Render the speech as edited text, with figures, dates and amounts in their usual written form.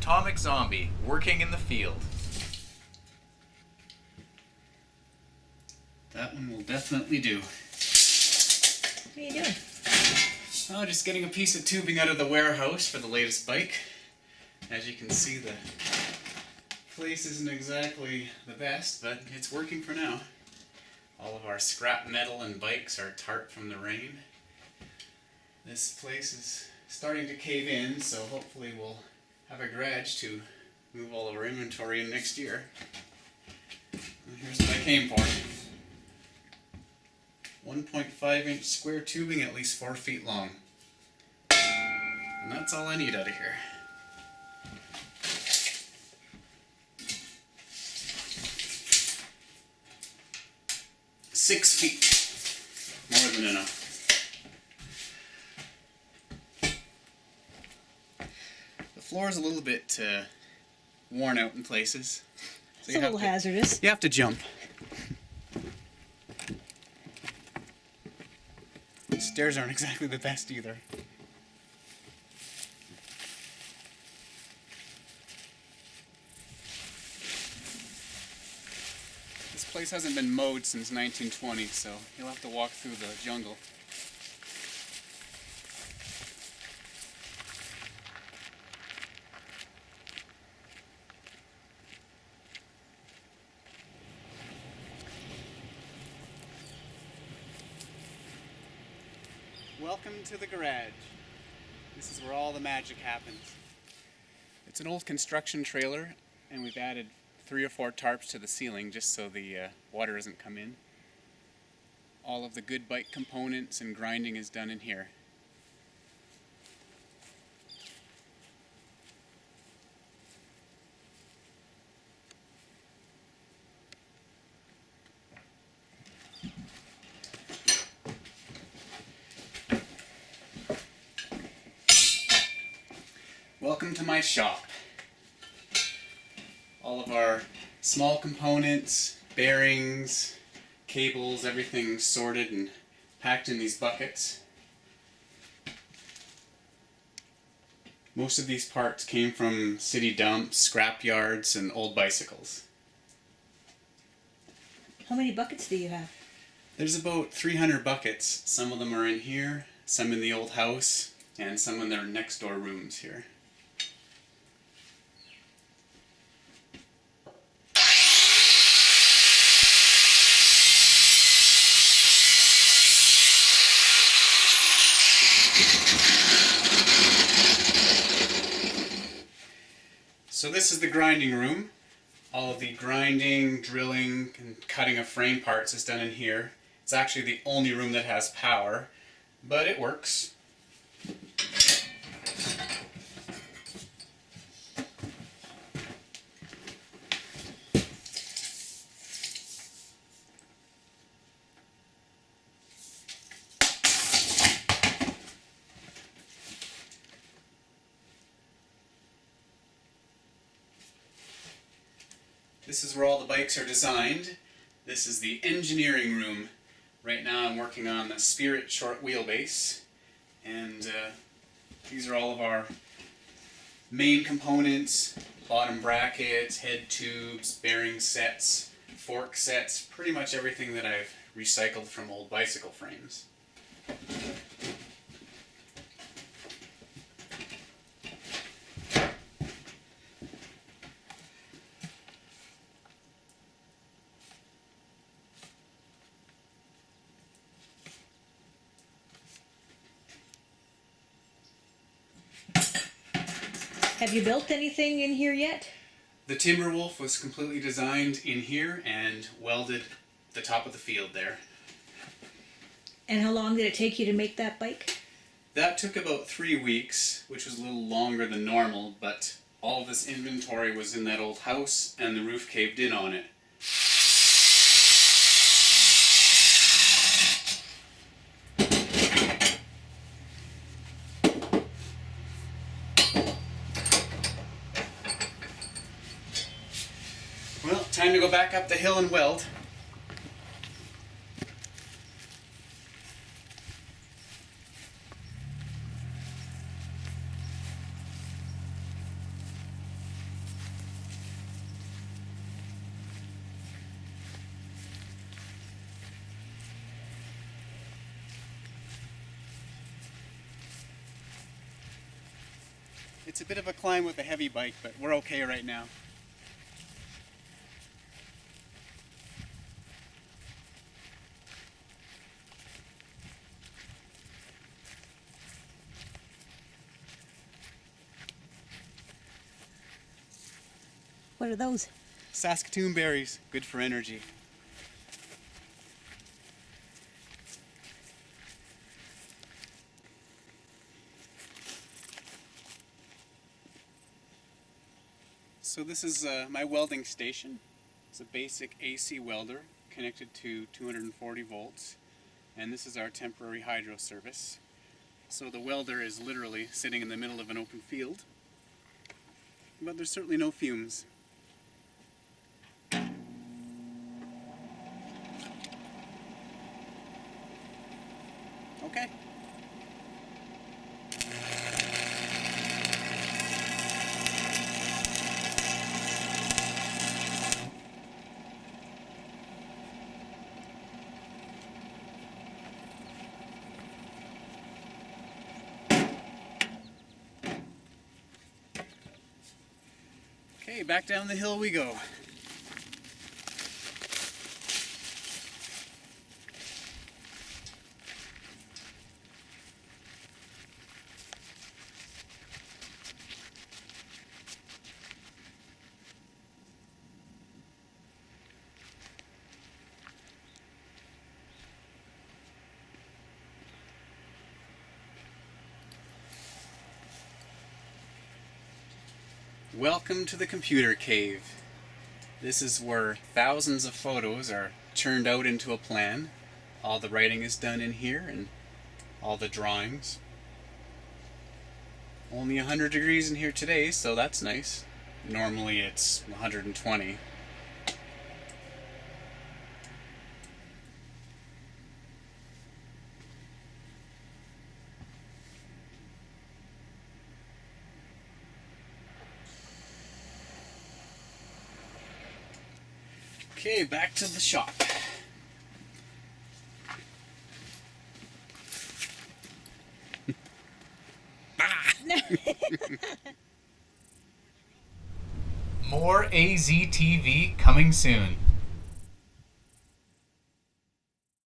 atomic zombie working in the field. That one will definitely do. What are you doing? Oh, just getting a piece of tubing out of the warehouse for the latest bike. As you can see, the place isn't exactly the best, but it's working for now. All of our scrap metal and bikes are tarp from the rain. This place is starting to cave in, so hopefully we'll have a garage to move all of our inventory in next year. And here's what I came for. 1.5-inch square tubing at least 4 feet long. And that's all I need out of here. Six feet. More than enough. The floor is a little bit worn out in places. So It's a little hazardous. You have to jump. The stairs aren't exactly the best either. This place hasn't been mowed since 1920, so you'll have to walk through the jungle. Welcome to the garage. This is where all the magic happens. It's an old construction trailer, and we've added 3 or 4 tarps to the ceiling just so the water doesn't come in. All of the good bike components and grinding is done in here. Welcome to my shop. All of our small components, bearings, cables, everything sorted and packed in these buckets. Most of these parts came from city dumps, scrap yards, and old bicycles. How many buckets do you have? There's about 300 buckets. Some of them are in here, some in the old house, and some in their next door rooms here. So this is the grinding room. All of the grinding, drilling, and cutting of frame parts is done in here. It's actually the only room that has power, but it works. This is where all the bikes are designed. This is the engineering room. Right now I'm working on the Spirit short wheelbase, and these are all of our main components: bottom brackets, head tubes, bearing sets, fork sets, pretty much everything that I've recycled from old bicycle frames. Have you built anything in here yet? The Timberwolf was completely designed in here and welded the top of the field there. And how long did it take you to make that bike? That took about 3 weeks, which was a little longer than normal, but all of this inventory was in that old house and the roof caved in on it. Well, time to go back up the hill and weld. It's a bit of a climb with a heavy bike, but we're okay right now. What are those? Saskatoon berries, good for energy. So this is my welding station. It's a basic AC welder connected to 240 volts, and this is our temporary hydro service. So the welder is literally sitting in the middle of an open field, but there's certainly no fumes. Okay. Okay, back down the hill we go. Welcome to the computer cave. This is where thousands of photos are turned out into a plan. All the writing is done in here and all the drawings. Only 100 degrees in here today, so that's nice. Normally it's 120. Okay, back to the shop. More AZTV coming soon.